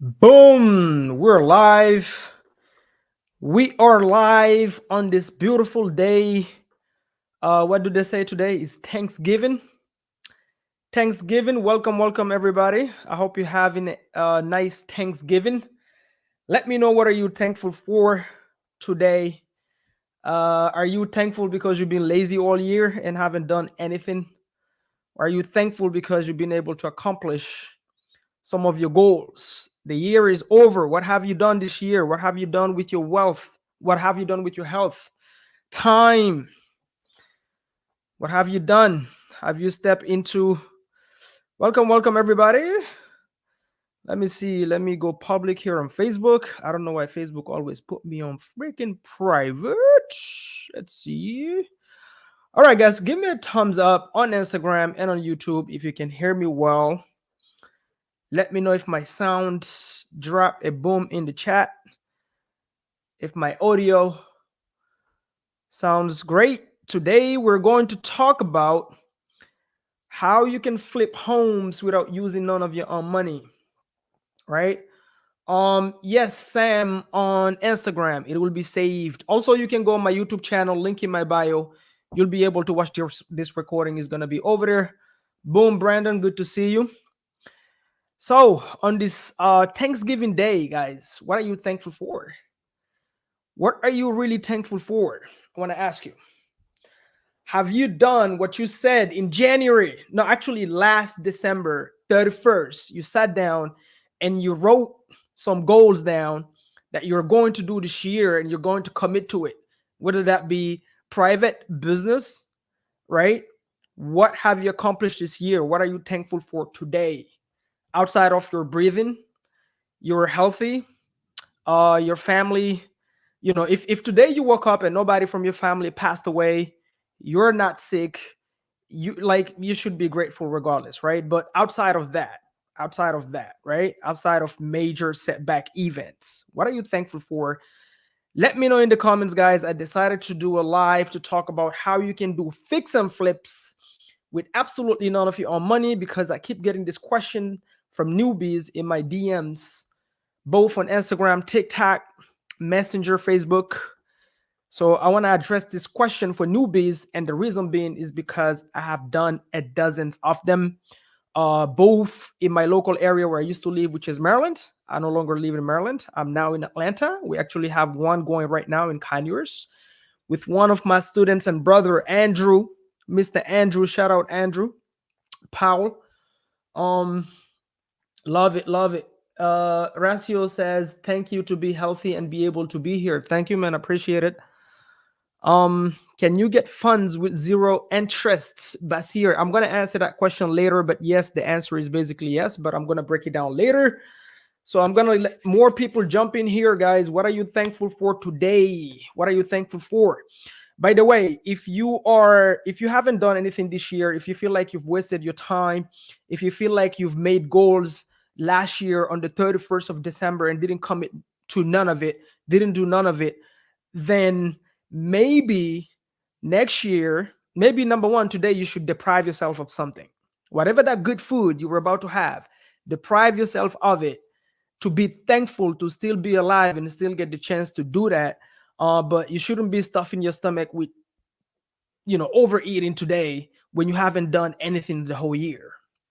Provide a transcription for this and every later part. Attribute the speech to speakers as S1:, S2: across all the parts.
S1: Boom! We're live. We are live on this beautiful day. What do they say today? It's Thanksgiving. Thanksgiving. Welcome, welcome, everybody. I hope you're having a nice Thanksgiving. Let me know what are you thankful for today. Are you thankful because you've been lazy all year and haven't done anything? Are you thankful because you've been able to accomplish some of your goals? The year is over. What have you done this year? What have you done with your wealth? What have you done with your health? Time. What have you done? Have you stepped into welcome, welcome everybody. Let me see. Let me go public here on Facebook. I don't know why Facebook always put me on freaking private. Let's see. All right, guys, give me a thumbs up on Instagram and on YouTube if you can hear me well. Let me know if my sound drop a boom in the chat. If my audio sounds great. Today we're going to talk about how you can flip homes without using none of your own money, right? Yes, Sam on Instagram, it will be saved. Also, you can go on my YouTube channel, link in my bio. You'll be able to watch this recording is going to be over there. Boom, Brandon, good to see you. So on this Thanksgiving Day, guys, what are you thankful for? What are you really thankful for? I want to ask you. Have you done what you said in January? No, actually, last December 31st, you sat down and you wrote some goals down that you're going to do this year and you're going to commit to it, whether that be private, business, right? What have you accomplished this year? What are you thankful for today? Outside of your breathing, you're healthy, your family, if today you woke up and nobody from your family passed away, you're not sick, you should be grateful regardless, right? But outside of that, right, outside of major setback events, what are you thankful for? Let me know in the comments, guys. I decided to do a live to talk about how you can do fix and flips with absolutely none of your own money, because I keep getting this question from newbies in my DMs, both on Instagram, TikTok, Messenger, Facebook. So I want to address this question for newbies, and the reason being is because I have done a dozens of them, both in my local area where I used to live, which is Maryland. I no longer live in Maryland. I'm now in Atlanta. We actually have one going right now in Conyers with one of my students and brother Andrew, Mr. Andrew. Shout out Andrew Powell. Um, Love it, love it. Ratio says, thank you to be healthy and be able to be here. Thank you, man. Appreciate it. Can you get funds with zero interests, Basir? I'm gonna answer that question later, but yes, the answer is basically yes, but I'm gonna break it down later. So I'm gonna let more people jump in here, guys. What are you thankful for today? What are you thankful for? By the way, if you haven't done anything this year, if you feel like you've wasted your time, if you feel like you've made goals last year on the 31st of December and didn't commit to none of it, didn't do none of it, then maybe next year, maybe number one, today you should deprive yourself of something. Whatever that good food you were about to have, deprive yourself of it to be thankful to still be alive and still get the chance to do that. But you shouldn't be stuffing your stomach with, overeating today when you haven't done anything the whole year.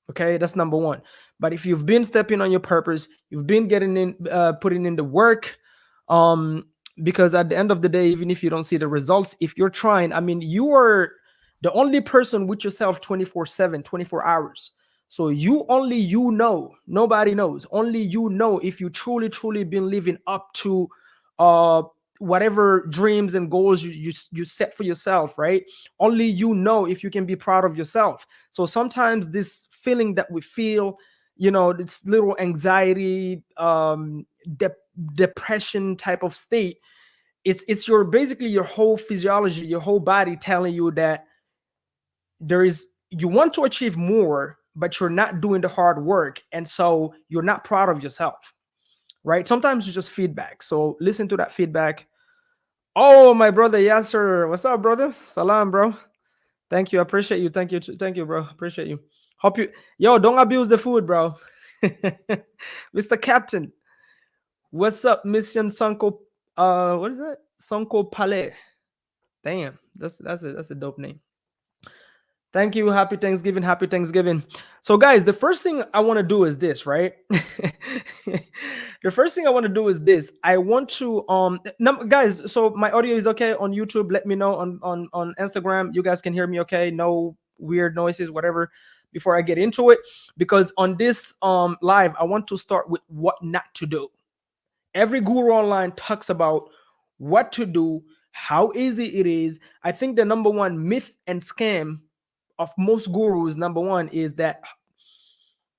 S1: Okay, that's number one. But if you've been stepping on your purpose, you've been getting in, putting in the work, because at the end of the day, even if you don't see the results, if you're trying, I mean, you are the only person with yourself 24/7, 24 hours. So nobody knows. Only you know if you truly, truly been living up to uh whatever dreams and goals you set for yourself, right? Only you know if you can be proud of yourself. So sometimes this feeling that we feel, this little anxiety, depression type of state, it's your basically your whole physiology, your whole body telling you that you want to achieve more, but you're not doing the hard work, and so you're not proud of yourself, right? Sometimes it's just feedback. So listen to that feedback. Oh, my brother Yasser, what's up, brother? Salam, bro. Thank you, appreciate you. Thank you, bro. Appreciate you. Hope you, yo, don't abuse the food, bro. Mr. Captain. What's up, Mission Sanko? What is that? Sanko Palais. Damn, that's a dope name. Thank you. Happy Thanksgiving. Happy Thanksgiving. So, guys, the first thing I want to do is this, right? The first thing I want to do is this. I want to guys, so my audio is okay on YouTube. Let me know on Instagram. You guys can hear me okay? No weird noises, whatever, before I get into it. Because on this live, I want to start with what not to do. Every guru online talks about what to do, how easy it is. I think the number one myth and scam of most gurus, number one, is that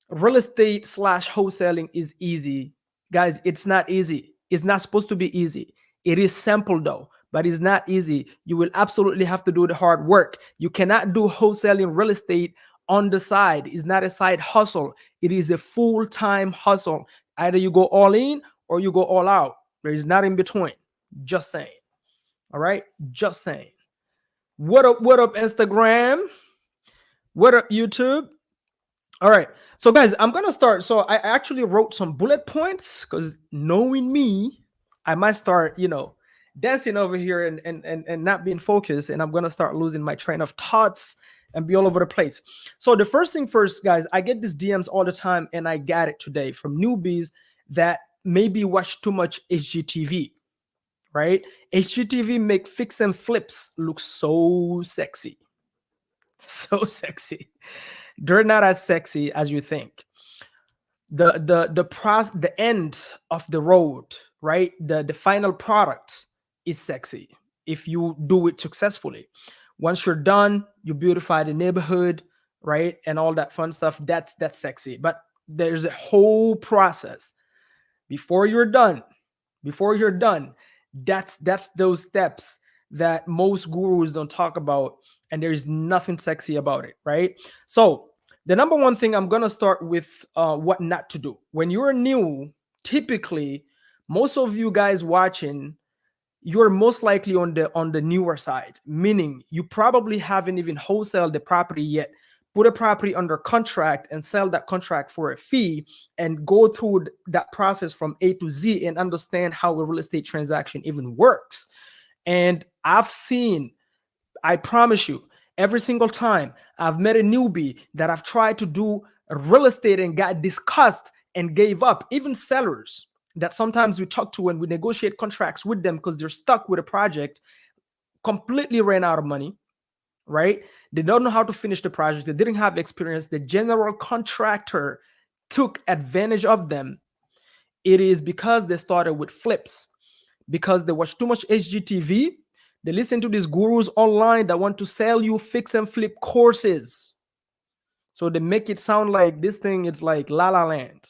S1: real estate slash wholesaling is easy. Guys, it's not easy. It's not supposed to be easy. It is simple though, but it's not easy. You will absolutely have to do the hard work. You cannot do wholesaling real estate on the side. It's not a side hustle. It is a full-time hustle. Either you go all in or you go all out. There is not in between. Just saying. All right? Just saying. What up, Instagram? What up, YouTube? All right. So, guys, I'm going to start. So, I actually wrote some bullet points because knowing me, I might start, dancing over here and not being focused. And I'm going to start losing my train of thoughts and be all over the place. So, the first thing first, guys, I get these DMs all the time. And I got it today from newbies that maybe watch too much HGTV, right? HGTV make fix and flips look so sexy. So sexy. They're not as sexy as you think. The end of the road, right? The final product is sexy if you do it successfully. Once you're done, you beautify the neighborhood, right? And all that fun stuff. That's sexy. But there's a whole process before you're done. Before you're done, that's those steps that most gurus don't talk about, and there's nothing sexy about it, right? So the number one thing, I'm gonna start with what not to do when you're new. Typically, most of you guys watching, you're most likely on the newer side, meaning you probably haven't even wholesaled the property yet. Put a property under contract and sell that contract for a fee and go through that process from A to Z and understand how a real estate transaction even works. And I promise you, every single time I've met a newbie that I've tried to do real estate and got discussed and gave up, even sellers that sometimes we talk to when we negotiate contracts with them because they're stuck with a project, completely ran out of money, right? They don't know how to finish the project. They didn't have experience. The general contractor took advantage of them. It is because they started with flips, because they watch too much HGTV. They listen to these gurus online that want to sell you fix and flip courses. So they make it sound like this thing is like La La Land.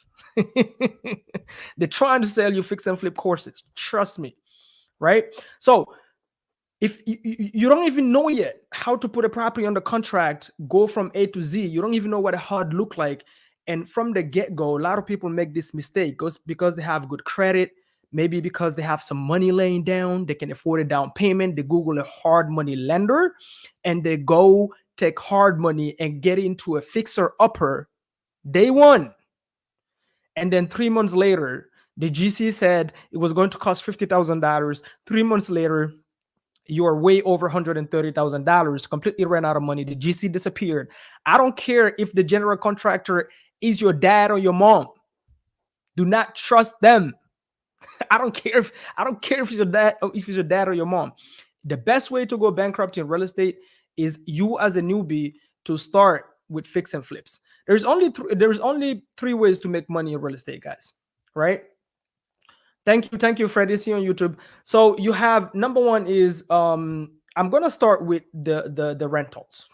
S1: They're trying to sell you fix and flip courses. Trust me, right? So if you don't even know yet how to put a property under contract, go from A to Z, you don't even know what a HUD look like. And from the get-go, a lot of people make this mistake because they have good credit, maybe because they have some money laying down, they can afford a down payment, they Google a hard money lender, and they go take hard money and get into a fixer-upper day one. And then 3 months later, the GC said it was going to cost $50,000. 3 months later, you are way over $130,000, completely ran out of money. The GC disappeared. I don't care if the general contractor is your dad or your mom. Do not trust them. I don't care if it's your dad or your mom. The best way to go bankrupt in real estate is you as a newbie to start with fix and flips. There's only three ways to make money in real estate, guys. Right? Thank you, Freddie. See you on YouTube. So you have number one is I'm gonna start with the rentals,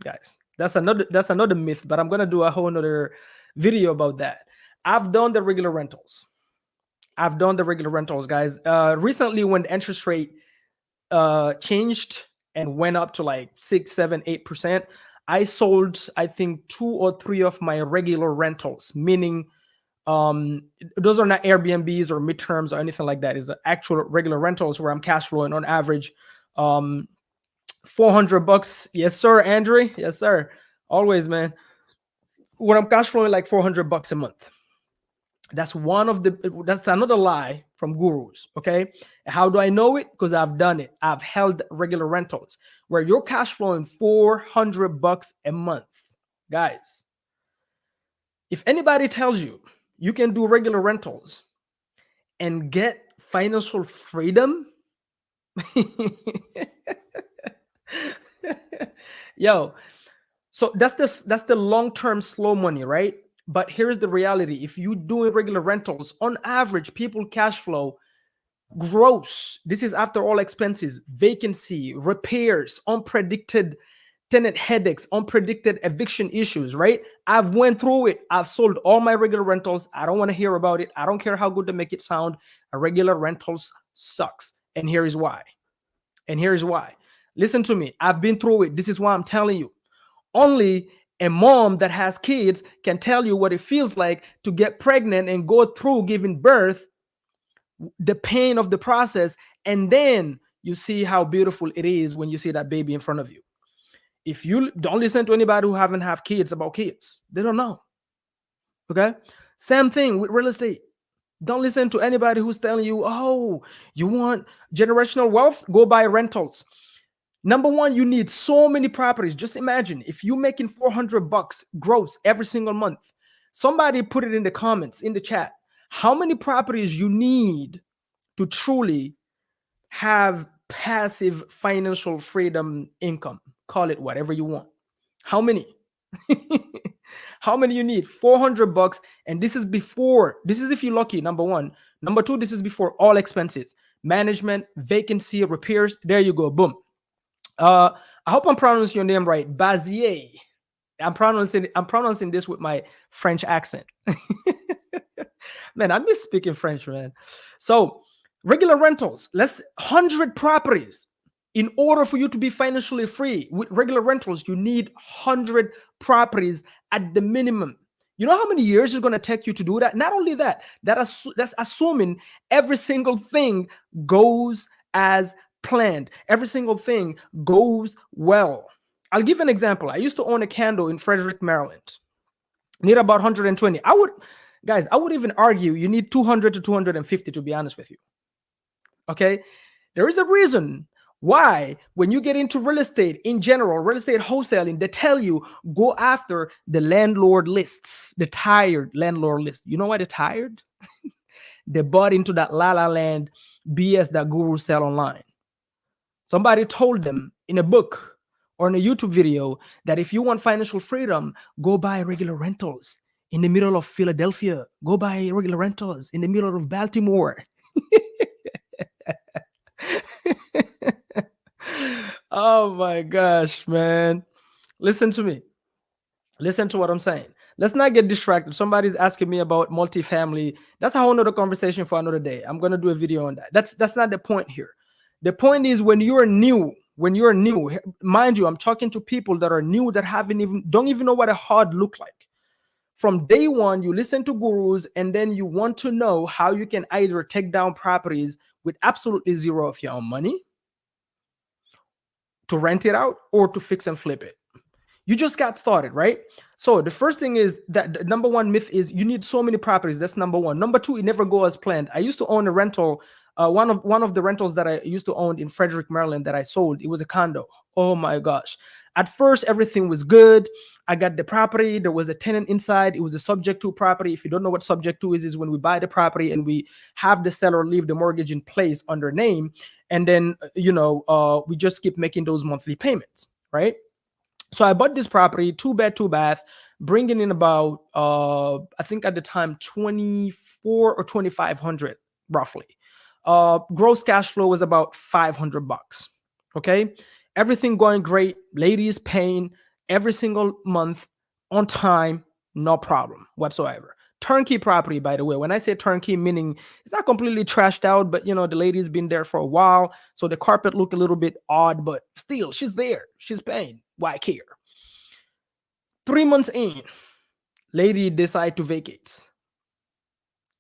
S1: guys. That's another myth, but I'm gonna do a whole another video about that. I've done the regular rentals. Guys. Recently, when the interest rate changed and went up to like 6, 7, 8%, I sold I think 2 or 3 of my regular rentals, meaning those are not Airbnbs or midterms or anything like that. It's actual regular rentals where I'm cash flowing on average $400. Yes sir, Andre. Yes sir, always, man. When I'm cash flowing like $400 a month. That's one of the that's another lie from gurus. Okay. How do I know it? Because I've done it. I've held regular rentals where you're cash flowing $400 a month. Guys, if anybody tells you you can do regular rentals and get financial freedom, yo, so that's the long-term slow money, right? But here's the reality. If you doing regular rentals, on average, people cash flow gross. This is after all expenses, vacancy, repairs, unpredicted tenant headaches, unpredicted eviction issues, right? I've went through it. I've sold all my regular rentals. I don't want to hear about it. I don't care how good they make it sound. A regular rentals sucks. And here is why. And here is why. Listen to me. I've been through it. This is why I'm telling you. Only a mom that has kids can tell you what it feels like to get pregnant and go through giving birth, the pain of the process, and then you see how beautiful it is when you see that baby in front of you. If you don't listen to anybody who haven't have kids about kids, they don't know. Okay? Same thing with real estate. Don't listen to anybody who's telling you, oh, you want generational wealth? Go buy rentals. Number one, you need so many properties. Just imagine if you're making $400 gross every single month. Somebody put it in the comments, in the chat. How many properties you need to truly have passive financial freedom income? Call it whatever you want. How many? How many you need? $400. And this is before, this is if you're lucky, number one. Number two, this is before all expenses, management, vacancy, repairs. There you go. Boom. I hope I'm pronouncing your name right. Bazier. I'm pronouncing this with my French accent. Man, I miss speaking French, man. So regular rentals, let's 100 properties. In order for you to be financially free with regular rentals, you need 100 properties at the minimum. You know how many years it's going to take you to do that? Not only that, that's assuming every single thing goes as planned. Every single thing goes well. I'll give an example. I used to own a condo in Frederick, Maryland. Need about 120. I would even argue you need 200 to 250, to be honest with you. Okay? There is a reason why when you get into real estate in general, real estate wholesaling, they tell you go after the landlord lists, the tired landlord list. You know why they're tired? They bought into that la la land BS that gurus sell online. Somebody told them in a book or in a YouTube video that if you want financial freedom, go buy regular rentals in the middle of Philadelphia. Go buy regular rentals in the middle of Baltimore. Oh my gosh, man. Listen to me. Listen to what I'm saying. Let's not get distracted. Somebody's asking me about multifamily. That's a whole nother conversation for another day. I'm gonna do a video on that. That's not the point here. The point is when you're new, mind you, I'm talking to people that are new that don't even know what a hard look like. From day one, you listen to gurus and then you want to know how you can either take down properties with absolutely zero of your own money, to rent it out, or to fix and flip it. You just got started, right? So the first thing is that the number one myth is you need so many properties. That's number one. Number two, it never goes as planned. I used to own a rental. One of the rentals that I used to own in Frederick, Maryland that I sold, it was a condo. Oh my gosh. At first, everything was good. I got the property. There was a tenant inside. It was a subject to property. If you don't know what subject to is when we buy the property and we have the seller leave the mortgage in place under name. And then, we just keep making those monthly payments, right? So I bought this property, 2-bed, 2-bath, bringing in about, I think at the time, 24 or 2,500 roughly. Gross cash flow was about $500. Okay. Everything going great. Ladies paying every single month on time. No problem whatsoever. Turnkey property, by the way. When I say turnkey, meaning it's not completely trashed out, but the lady's been there for a while. So the carpet looked a little bit odd, but still she's there. She's paying. Why care? 3 months in, lady decide to vacate.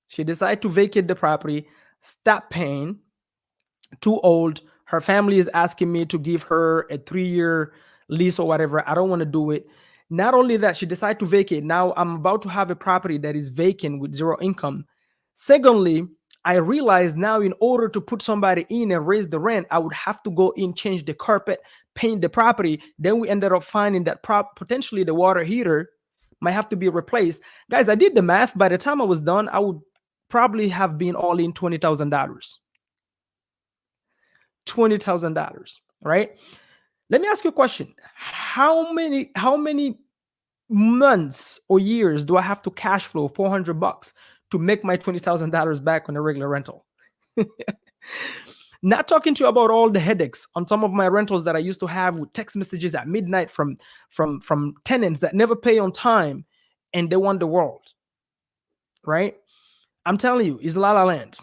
S1: She decided to vacate the property, stop paying, too old. Her family is asking me to give her a 3-year lease or whatever. I don't want to do it. Not only that, she decided to vacate. Now I'm about to have a property that is vacant with zero income. Secondly, I realized now in order to put somebody in and raise the rent, I would have to go in, change the carpet, paint the property. Then we ended up finding that potentially the water heater might have to be replaced. Guys, I did the math. By the time I was done, I would probably have been all in $20,000. $20,000, right? Let me ask you a question. How many months or years do I have to cash flow $400 to make my $20,000 back on a regular rental? Not talking to you about all the headaches on some of my rentals that I used to have with text messages at midnight from tenants that never pay on time and they want the world, right? I'm telling you, it's La La Land.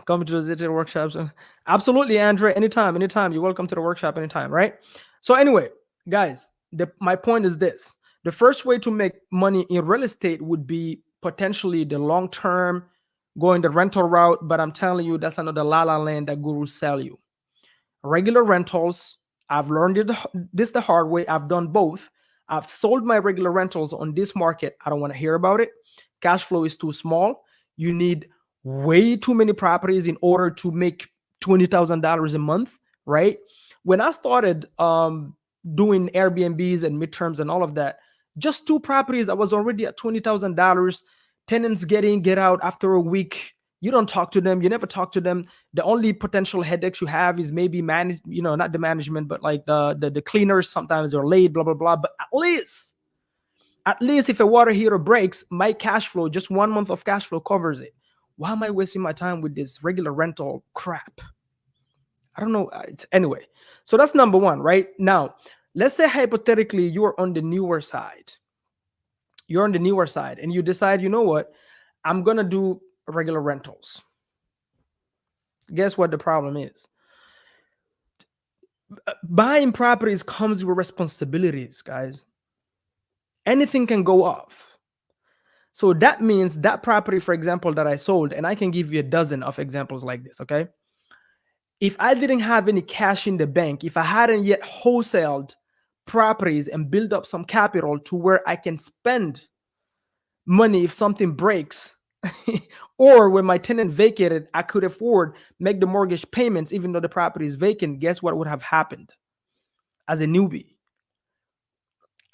S1: Coming to the workshops. Absolutely, Andre. Anytime. You're welcome to the workshop anytime, right? So anyway, guys, my point is this. The first way to make money in real estate would be potentially the long-term, going the rental route. But I'm telling you, that's another La La Land that gurus sell you. Regular rentals, I've learned this the hard way. I've done both. I've sold my regular rentals on this market. I don't want to hear about it. Cash flow is too small. You need way too many properties in order to make $20,000 a month, right? When I started doing Airbnbs and midterms and all of that, just 2 properties, I was already at $20,000. Tenants get in, get out after a week. You don't talk to them. You never talk to them. The only potential headaches you have is maybe not the management, but like the cleaners. Sometimes they're late, blah, blah, blah. But at least if a water heater breaks, my cash flow, just 1 month of cash flow covers it. Why am I wasting my time with this regular rental crap? I don't know. Anyway, so that's number one, right? Now, let's say hypothetically you're on the newer side. You're on the newer side and you decide, you know what? I'm going to do regular rentals. Guess what the problem is? Buying properties comes with responsibilities, guys. Anything can go off. So that means that property, for example, that I sold, and I can give you a dozen of examples like this, okay? If I didn't have any cash in the bank, if I hadn't yet wholesaled properties and build up some capital to where I can spend money if something breaks, or when my tenant vacated, I could afford make the mortgage payments even though the property is vacant, guess what would have happened? As a newbie,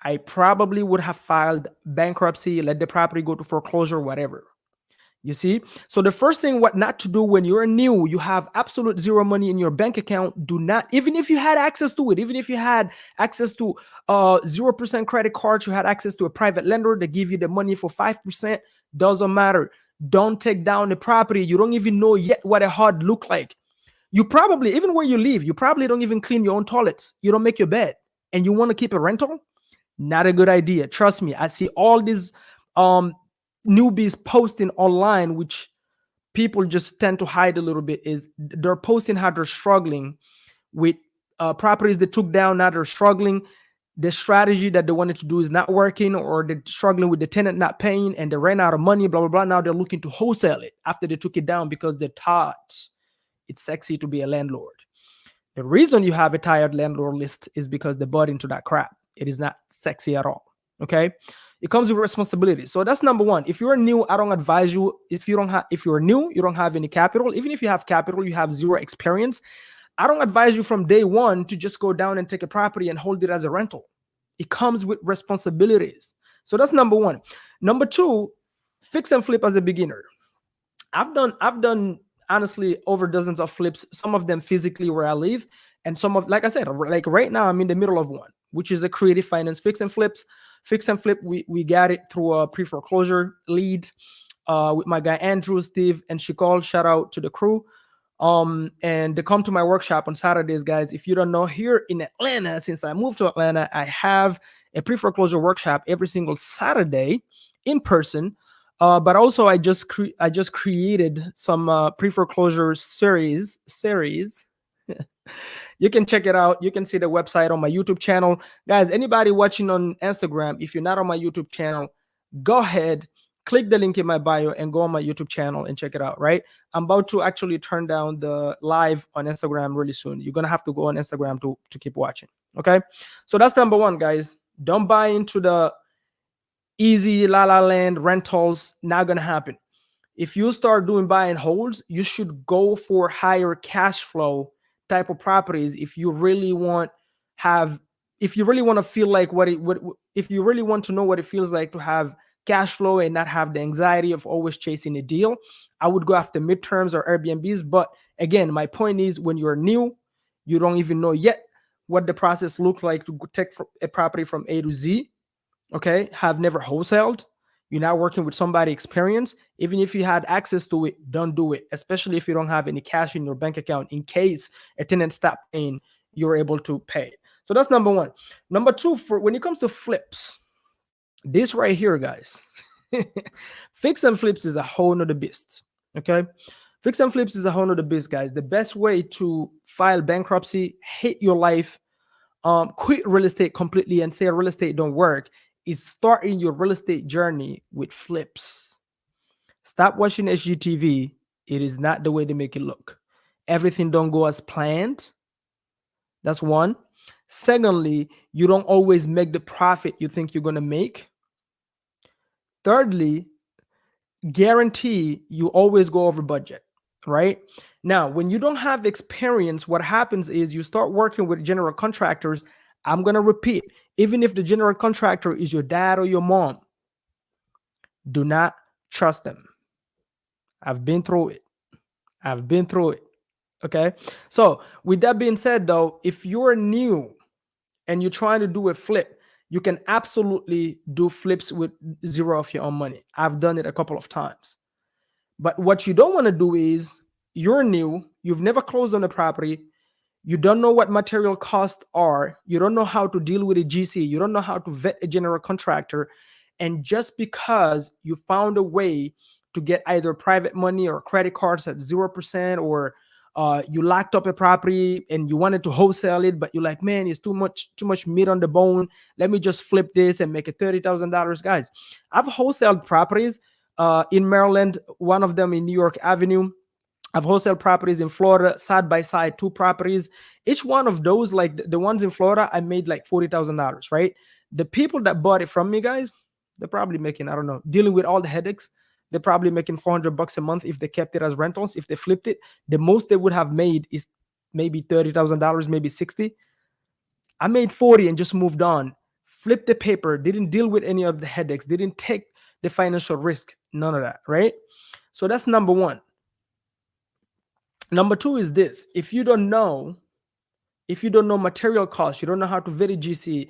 S1: I probably would have filed bankruptcy, let the property go to foreclosure, whatever. You see? So the first thing what not to do when you're new, you have absolute zero money in your bank account. Do not, even if you had access to it, even if you had access to 0% credit cards, you had access to a private lender that give you the money for 5%, doesn't matter. Don't take down the property. You don't even know yet what a HUD look like. You probably, even where you live, you probably don't even clean your own toilets. You don't make your bed and you want to keep a rental? Not a good idea. Trust me. I see all these newbies posting online, which people just tend to hide a little bit, is they're posting how they're struggling with properties they took down. Now they're struggling. The strategy that they wanted to do is not working, or they're struggling with the tenant not paying and they ran out of money, blah, blah, blah. Now they're looking to wholesale it after they took it down because they thought it's sexy to be a landlord. The reason you have a tired landlord list is because they bought into that crap. It is not sexy at all. Okay. It comes with responsibility. So that's number one. If you're new, I don't advise you. If you're new, you don't have any capital. Even if you have capital, you have zero experience. I don't advise you from day one to just go down and take a property and hold it as a rental. It comes with responsibilities. So that's number one. Number two, fix and flip as a beginner. I've done honestly over dozens of flips, some of them physically where I live, and some of, like I said, like right now I'm in the middle of one, which is a creative finance fix and flips. Fix and flip, we got it through a pre-foreclosure lead with my guy Andrew, Steve, and Shikol. Shout out to the crew. And they come to my workshop on Saturdays, guys. If you don't know, here in Atlanta, since I moved to Atlanta, I have a pre-foreclosure workshop every single Saturday in person. But also I just created some pre-foreclosure series. You can check it out. You can see the website on my YouTube channel. Guys, anybody watching on Instagram, if you're not on my YouTube channel, go ahead, click the link in my bio and go on my YouTube channel and check it out, right? I'm about to actually turn down the live on Instagram really soon. You're going to have to go on Instagram to keep watching, okay? So that's number one, guys. Don't buy into the easy la la land rentals. Not gonna happen. If you start doing buy and holds, you should go for higher cash flow type of properties if you really want have if you really want to feel like what if you really want to know what it feels like to have cash flow and not have the anxiety of always chasing a deal. I would go after midterms or Airbnbs. But again, my point is, when you're new, you don't even know yet what the process looks like to take a property from A to Z. Okay, have never wholesaled, you're not working with somebody experienced. Even if you had access to it, don't do it, especially if you don't have any cash in your bank account in case a tenant stop paying, you're able to pay it. So that's number one. Number two, for when it comes to flips, this right here, guys, fix and flips is a whole nother beast. Okay, fix and flips is a whole nother beast, guys. The best way to file bankruptcy, hate your life, quit real estate completely and say real estate don't work, is starting your real estate journey with flips. Stop watching HGTV. It is not the way they make it look. Everything don't go as planned. That's one. Secondly, you don't always make the profit you think you're going to make. Thirdly, guarantee you always go over budget, right? Now, when you don't have experience, what happens is you start working with general contractors. I'm going to repeat, even if the general contractor is your dad or your mom, do not trust them. I've been through it. Okay. So, with that being said, though, if you're new and you're trying to do a flip, you can absolutely do flips with zero of your own money. I've done it a couple of times. But what you don't want to do is, you're new, you've never closed on a property, you don't know what material costs are, you don't know how to deal with a GC, you don't know how to vet a general contractor, and just because you found a way to get either private money or credit cards at 0%, or you locked up a property and you wanted to wholesale it, but you're like, man, it's too much meat on the bone, let me just flip this and make it $30,000. Guys, I've wholesaled properties in Maryland, one of them in New York Avenue. I've wholesale properties in Florida, side by side, two properties. Each one of those, like the ones in Florida, I made like $40,000, right? The people that bought it from me, guys, they're probably making, I don't know, dealing with all the headaches, they're probably making $400 a month if they kept it as rentals. If they flipped it, the most they would have made is maybe $30,000, maybe 60. I made 40 and just moved on. Flipped the paper, didn't deal with any of the headaches, didn't take the financial risk, none of that, right? So that's number one. Number two is this: if you don't know material costs, you don't know how to vet a GC,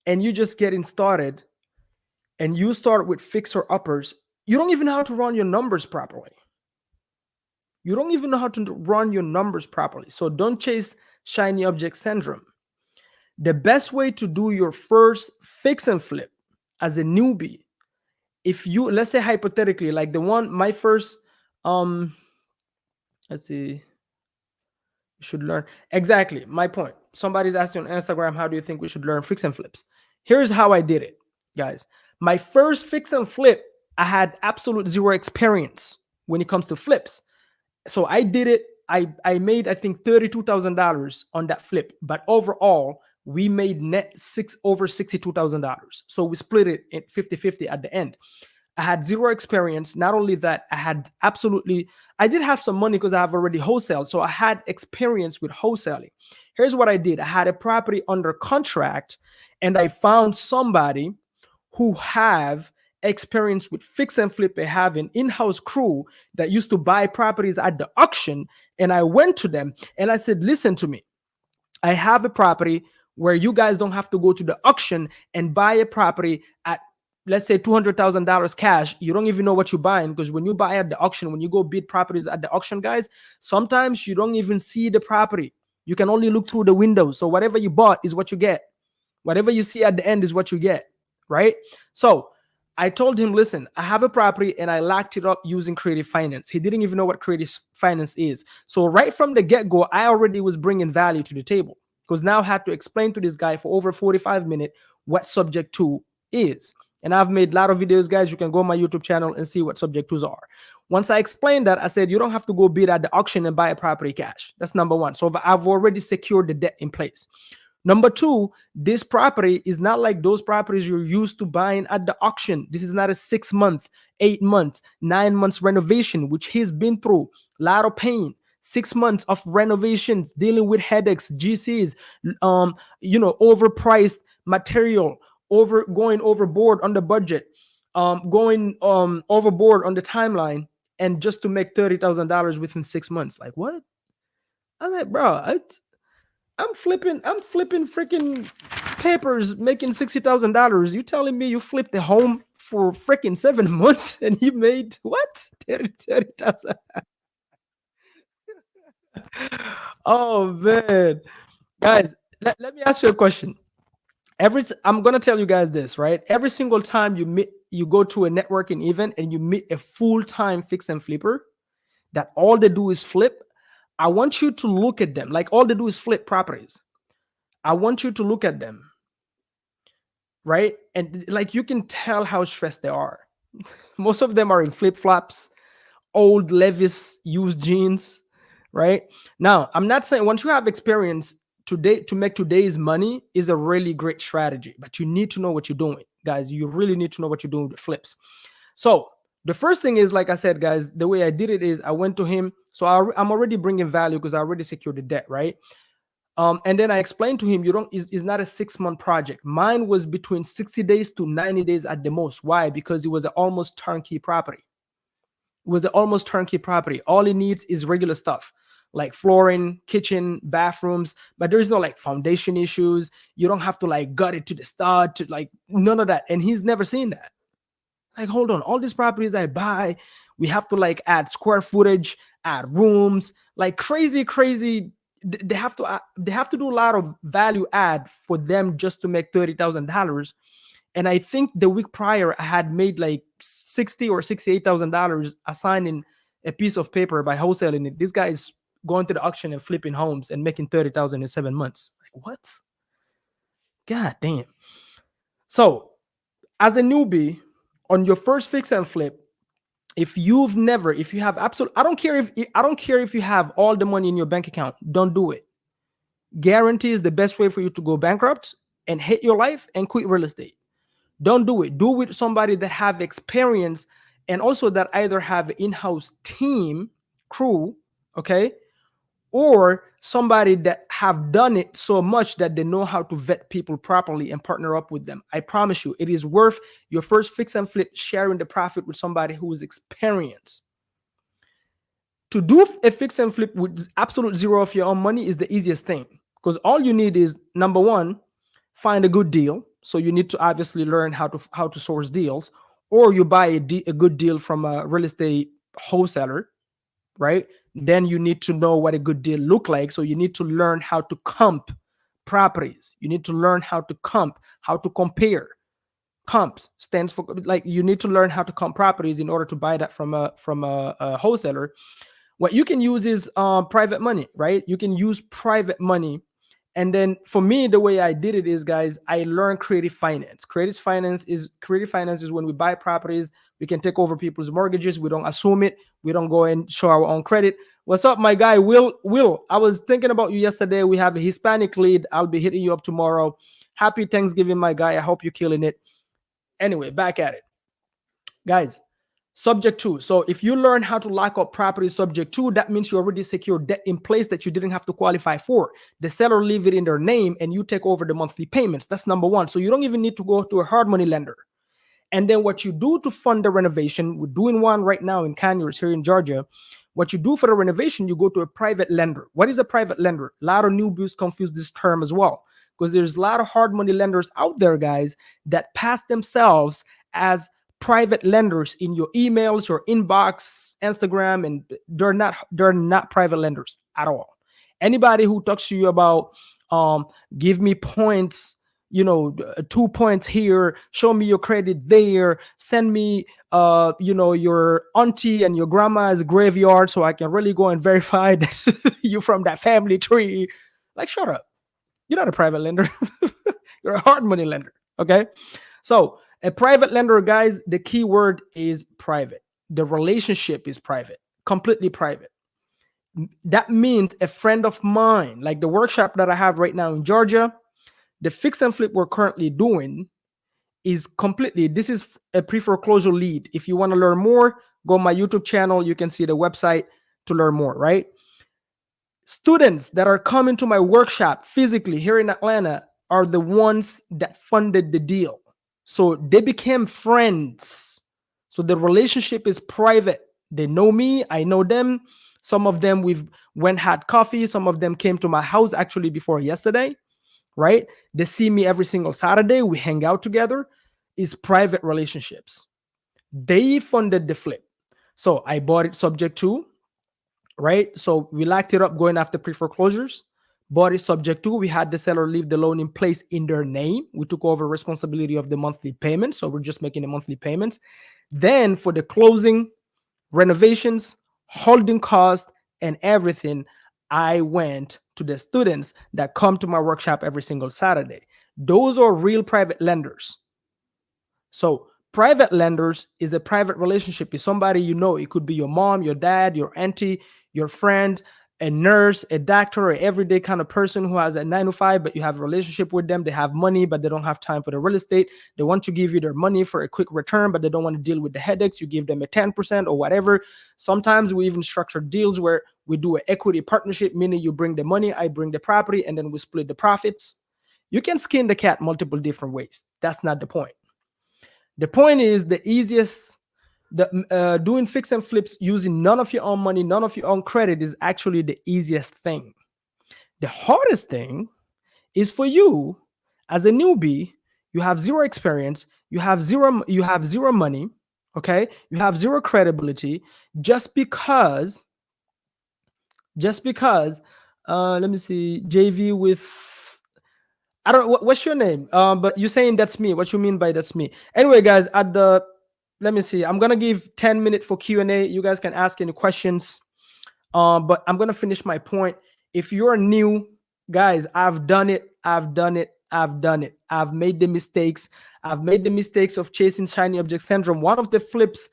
S1: and you just getting started, and you start with fixer uppers, you don't even know how to run your numbers properly. So don't chase shiny object syndrome. The best way to do your first fix and flip as a newbie, if you, let's say hypothetically, like my first, let's see, you should learn. Exactly my point. Somebody's asking on Instagram, how do you think we should learn fix and flips? Here's how I did it, guys. My first fix and flip, I had absolute zero experience when it comes to flips. So I did it. I made, I think, $32,000 on that flip. But overall, we made net over $62,000. So we split it at 50-50 at the end. I had zero experience. Not only that, I did have some money because I have already wholesaled. So I had experience with wholesaling. Here's what I did. I had a property under contract, and I found somebody who have experience with fix and flip. They have an in-house crew that used to buy properties at the auction. And I went to them and I said, listen to me. I have a property where you guys don't have to go to the auction and buy a property at, let's say, $200,000 cash. You don't even know what you're buying, because when you buy at the auction, when you go bid properties at the auction, guys, sometimes you don't even see the property. You can only look through the windows. So whatever you bought is what you get. Whatever you see at the end is what you get, right? So I told him, listen, I have a property and I locked it up using creative finance. He didn't even know what creative finance is. So right from the get-go, I already was bringing value to the table, because now I had to explain to this guy for over 45 minutes what subject to is. And I've made a lot of videos, guys. You can go on my YouTube channel and see what subject twos are. Once I explained that, I said, you don't have to go bid at the auction and buy a property cash. That's number one. So I've already secured the debt in place. Number two, this property is not like those properties you're used to buying at the auction. This is not a 6 month, 8 months, 9 months renovation, which he's been through. A lot of pain. 6 months of renovations, dealing with headaches, GCs, overpriced material, going overboard on the budget, going overboard on the timeline, and just to make $30,000 within 6 months. Like what? I was like, bro, I'm flipping freaking papers, making $60,000. You telling me you flipped the home for freaking 7 months and you made what? 30,000. Oh man, guys, let me ask you a question. I'm gonna tell you guys this, right? Every single time you go to a networking event and you meet a full-time fix and flipper that all they do is flip, I want you to look at them. Like all they do is flip properties. I want you to look at them, right? And like you can tell how stressed they are. Most of them are in flip-flops, old Levis used jeans, right? Now, I'm not saying once you have experience today to make today's money is a really great strategy, but you need to know what you're doing, guys. You really need to know what you're doing with flips. So the first thing is, like I said, guys, the way I did it is I went to him. So I'm already bringing value because I already secured the debt, right? And then I explained to him, it's not a 6 month project. Mine was between 60 days to 90 days at the most. Why? Because it was an almost turnkey property. It was an almost turnkey property. All it needs is regular stuff like flooring, kitchen, bathrooms, but there's no like foundation issues. You don't have to like gut it to the start, to like none of that. And he's never seen that. Like, hold on, all these properties I buy, we have to like add square footage, add rooms, like crazy. They have to do a lot of value add for them just to make $30,000. And I think the week prior I had made like $68,000 assigning a piece of paper by wholesaling it. This guy is going to the auction and flipping homes and making 30,000 in 7 months. Like what? God damn. So as a newbie on your first fix and flip, if you have absolute, I don't care if you have all the money in your bank account, don't do it. Guarantee is the best way for you to go bankrupt and hate your life and quit real estate. Don't do it. Do it with somebody that have experience and also that either have an in-house team, crew, okay, or somebody that have done it so much that they know how to vet people properly and partner up with them. I promise you, it is worth your first fix and flip sharing the profit with somebody who is experienced. To do a fix and flip with absolute zero of your own money is the easiest thing, because all you need is, number one, find a good deal. So you need to obviously learn how to source deals, or you buy a good deal from a real estate wholesaler, right? Then you need to know what a good deal look like. So you need to learn how to comp properties. You need to learn how to compare. Comps stands for, like, you need to learn how to comp properties in order to buy that from a wholesaler. What you can use is private money, right? You can use private money. And then for me, the way I did it is, guys, I learned creative finance. Creative finance is when we buy properties, we can take over people's mortgages. We don't assume it. We don't go and show our own credit. What's up, my guy? Will, I was thinking about you yesterday. We have a Hispanic lead. I'll be hitting you up tomorrow. Happy Thanksgiving, my guy. I hope you're killing it. Anyway, back at it. Guys, subject to. So if you learn how to lock up property subject to, that means you already secured debt in place that you didn't have to qualify for. The seller leave it in their name and you take over the monthly payments. That's number one. So you don't even need to go to a hard money lender. And then what you do to fund the renovation, we're doing one right now in Conyers here in Georgia. What you do for the renovation, you go to a private lender. What is a private lender? A lot of newbies confuse this term as well, because there's a lot of hard money lenders out there, guys, that pass themselves as private lenders in your emails, your inbox, Instagram, and they're not private lenders at all. Anybody who talks to you about give me points, 2 points here, show me your credit there, send me your auntie and your grandma's graveyard so I can really go and verify that you're from that family tree. Like, shut up. You're not a private lender. You're a hard money lender. Okay. So a private lender, guys, the key word is private. The relationship is private, completely private. That means a friend of mine, like the workshop that I have right now in Georgia, The fix and flip we're currently doing is completely, this is a pre-foreclosure lead. If you want to learn more, go on my YouTube channel. You can see the website to learn more, right? Students that are coming to my workshop physically here in Atlanta are the ones that funded the deal. So they became friends. So the relationship is private. They know me, I know them. Some of them we've went had coffee. Some of them came to my house actually before yesterday, right? They see me every single Saturday. We hang out together. It's private relationships. They funded the flip. So I bought it subject to, right? So we locked it up going after pre-foreclosures. Bought it subject to. We had the seller leave the loan in place in their name. We took over responsibility of the monthly payments. So we're just making the monthly payments. Then for the closing, renovations, holding cost, and everything, I went to the students that come to my workshop every single Saturday. Those are real private lenders. So private lenders is a private relationship. Is somebody you know. It could be your mom, your dad, your auntie, your friend, a nurse, a doctor, or everyday kind of person who has a 9 to 5, but you have a relationship with them. They have money, but they don't have time for the real estate. They want to give you their money for a quick return, but they don't want to deal with the headaches. You give them a 10% or whatever. Sometimes we even structure deals where we do an equity partnership, meaning you bring the money, I bring the property, and then we split the profits. You can skin the cat multiple different ways. That's not the point. The point is the easiest, doing fix and flips using none of your own money, none of your own credit is actually the easiest thing. The hardest thing is for you as a newbie. You have zero experience, you have zero money, okay? You have zero credibility just because, let me see, JV with, I don't know what's your name, but you're saying that's me. What you mean by that's me? Anyway, guys, let me see. I'm gonna give 10 minutes for Q&A. You guys can ask any questions, but I'm gonna finish my point. If you're new, guys, I've done it. I've made the mistakes. I've made the mistakes of chasing shiny object syndrome. One of the flips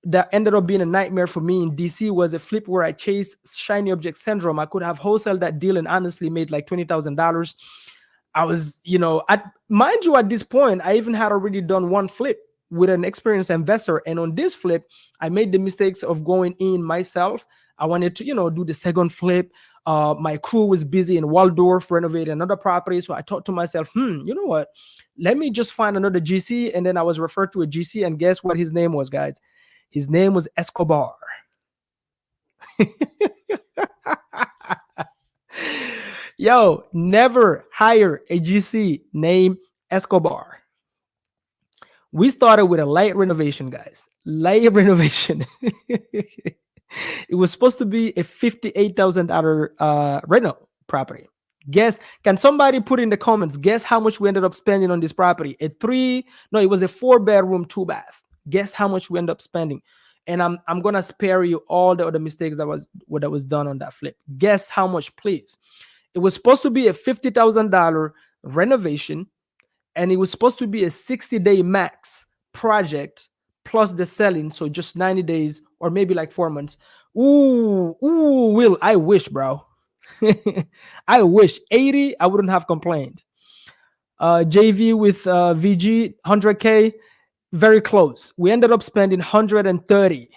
S1: that ended up being a nightmare for me in DC was a flip where I chased shiny object syndrome. I could have wholesaled that deal and honestly made like $20,000. I was, mind you, at this point, I even had already done one flip with an experienced investor. And on this flip, I made the mistakes of going in myself. I wanted to, do the second flip. My crew was busy in Waldorf renovating another property. So I thought to myself, you know what? Let me just find another GC. And then I was referred to a GC. And guess what his name was, guys? His name was Escobar. Yo, never hire a GC named Escobar. We started with a light renovation, guys. Light renovation. It was supposed to be a $58,000 reno property. Guess, can somebody put in the comments, guess how much we ended up spending on this property? It was a 4-bedroom, 2-bath. Guess how much we ended up spending? And I'm gonna spare you all the other mistakes that was done on that flip. Guess how much, please? It was supposed to be a $50,000 renovation, and it was supposed to be a 60-day max project plus the selling, so just 90 days or maybe like 4 months. Ooh, Will, I wish, bro. I wish 80, I wouldn't have complained. JV with VG 100K, very close. We ended up spending 130.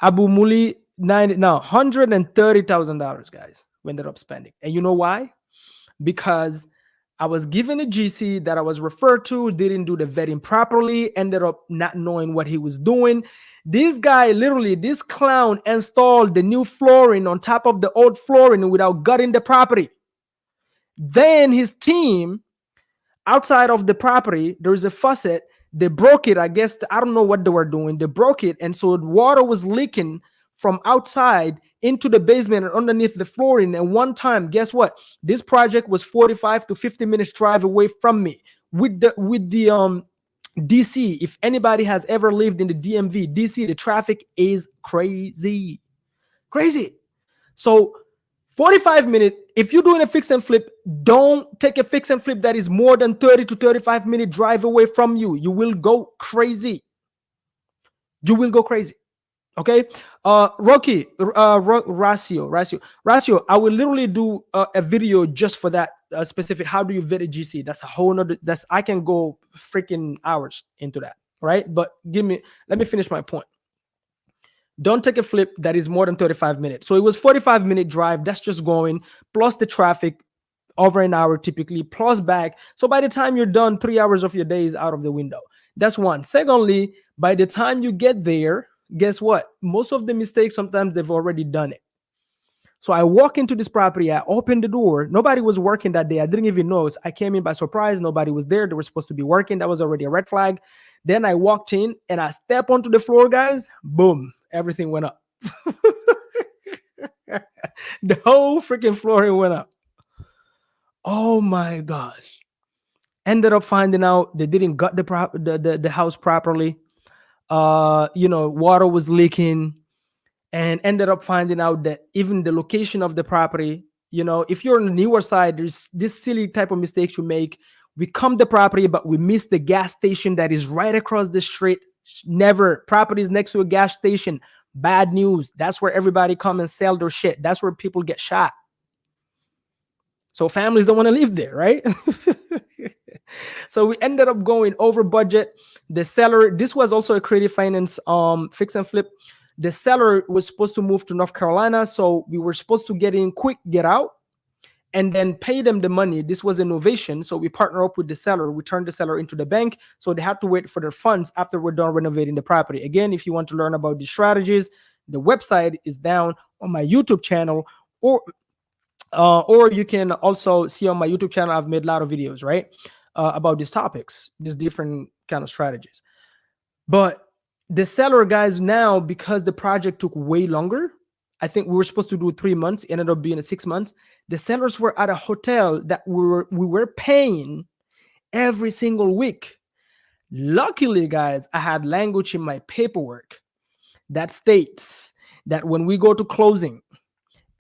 S1: Abu Muli 90, no, $130,000, guys. We ended up spending, and you know why? Because I was given a GC that I was referred to, didn't do the vetting properly, ended up not knowing what he was doing. This guy, literally, this clown installed the new flooring on top of the old flooring without gutting the property. Then his team, outside of the property, there's a faucet. They broke it. I guess, I don't know what they were doing. They broke it, and so water was leaking from outside into the basement and underneath the flooring. And one time, guess what? This project was 45 to 50 minutes drive away from me. With the DC, if anybody has ever lived in the DMV, DC, the traffic is crazy. So 45 minutes, if you're doing a fix and flip, don't take a fix and flip that is more than 30 to 35 minute drive away from you. You will go crazy. Okay, Rocky, Ratio. I will literally do a video just for that specific, how do you vet a GC? That's a whole nother, that's, I can go freaking hours into that, right? But let me finish my point. Don't take a flip that is more than 35 minutes. So it was 45-minute drive. That's just going plus the traffic, over an hour typically, plus back. So by the time you're done, 3 hours of your day is out of the window. That's one. Secondly, by the time you get there, guess what? Most of the mistakes, sometimes they've already done it. So I walk into this property, I open the door. Nobody was working that day. I didn't even know. I came in by surprise. Nobody was there. They were supposed to be working. That was already a red flag. Then I walked in and I step onto the floor, guys. Boom, everything went up. The whole freaking flooring went up. Oh my gosh. Ended up finding out they didn't gut the house properly. Water was leaking, and ended up finding out that even the location of the property, if you're on the newer side, there's this silly type of mistakes you make. We come the property, but we miss the gas station that is right across the street. Never. Properties next to a gas station. Bad news. That's where everybody come and sell their shit. That's where people get shot. So families don't want to live there, right? So we ended up going over budget. The seller, this was also a creative finance fix and flip. The seller was supposed to move to North Carolina, so we were supposed to get in quick, get out, and then pay them the money. This was innovation, so we partner up with the seller. We turned the seller into the bank, so they had to wait for their funds after we're done renovating the property. Again, if you want to learn about these strategies, the website is down on my YouTube channel, or you can also see on my YouTube channel, I've made a lot of videos, right, about these topics, these different kind of strategies. But the seller, guys, now, because the project took way longer, I think we were supposed to do 3 months, ended up being 6 months. The sellers were at a hotel that we were paying every single week. Luckily, guys, I had language in my paperwork that states that when we go to closing,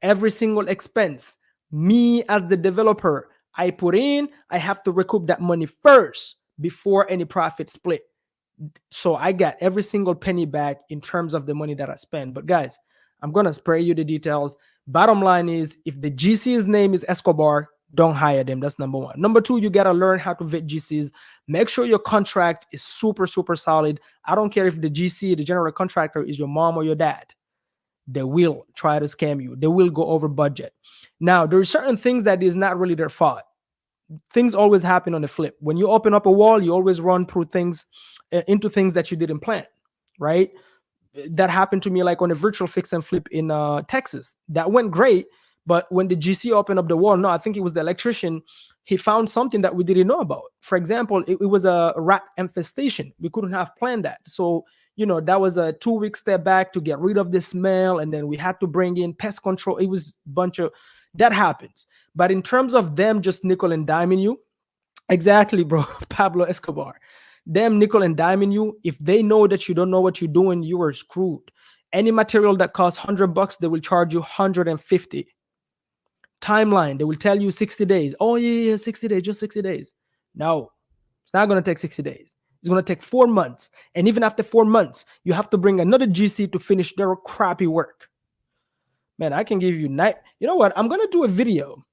S1: every single expense, me as the developer, I put in, I have to recoup that money first before any profit split. So I got every single penny back in terms of the money that I spend. But guys, I'm going to spare you the details. Bottom line is, if the GC's name is Escobar, don't hire them. That's number one. Number two, you got to learn how to vet GCs. Make sure your contract is super, super solid. I don't care if the GC, the general contractor, is your mom or your dad. They will try to scam you. They will go over budget. Now, there are certain things that is not really their fault. Things always happen on the flip. When you open up a wall, you always run through things, into things that you didn't plan, right? That happened to me like on a virtual fix and flip in Texas. That went great, but when the GC opened up the wall, no, I think it was the electrician, he found something that we didn't know about. For example, it was a rat infestation. We couldn't have planned that. So, that was a 2-week step back to get rid of the smell, and then we had to bring in pest control. It was a bunch of, that happens. But in terms of them just nickel and diming you, exactly, bro, Pablo Escobar, them nickel and diming you, if they know that you don't know what you're doing, you are screwed. Any material that costs $100, they will charge you 150. Timeline, they will tell you 60 days. Oh yeah, 60 days, just 60 days. No, it's not going to take 60 days. It's going to take 4 months. And even after 4 months, you have to bring another GC to finish their crappy work. Man, I can give you you know what? I'm going to do a video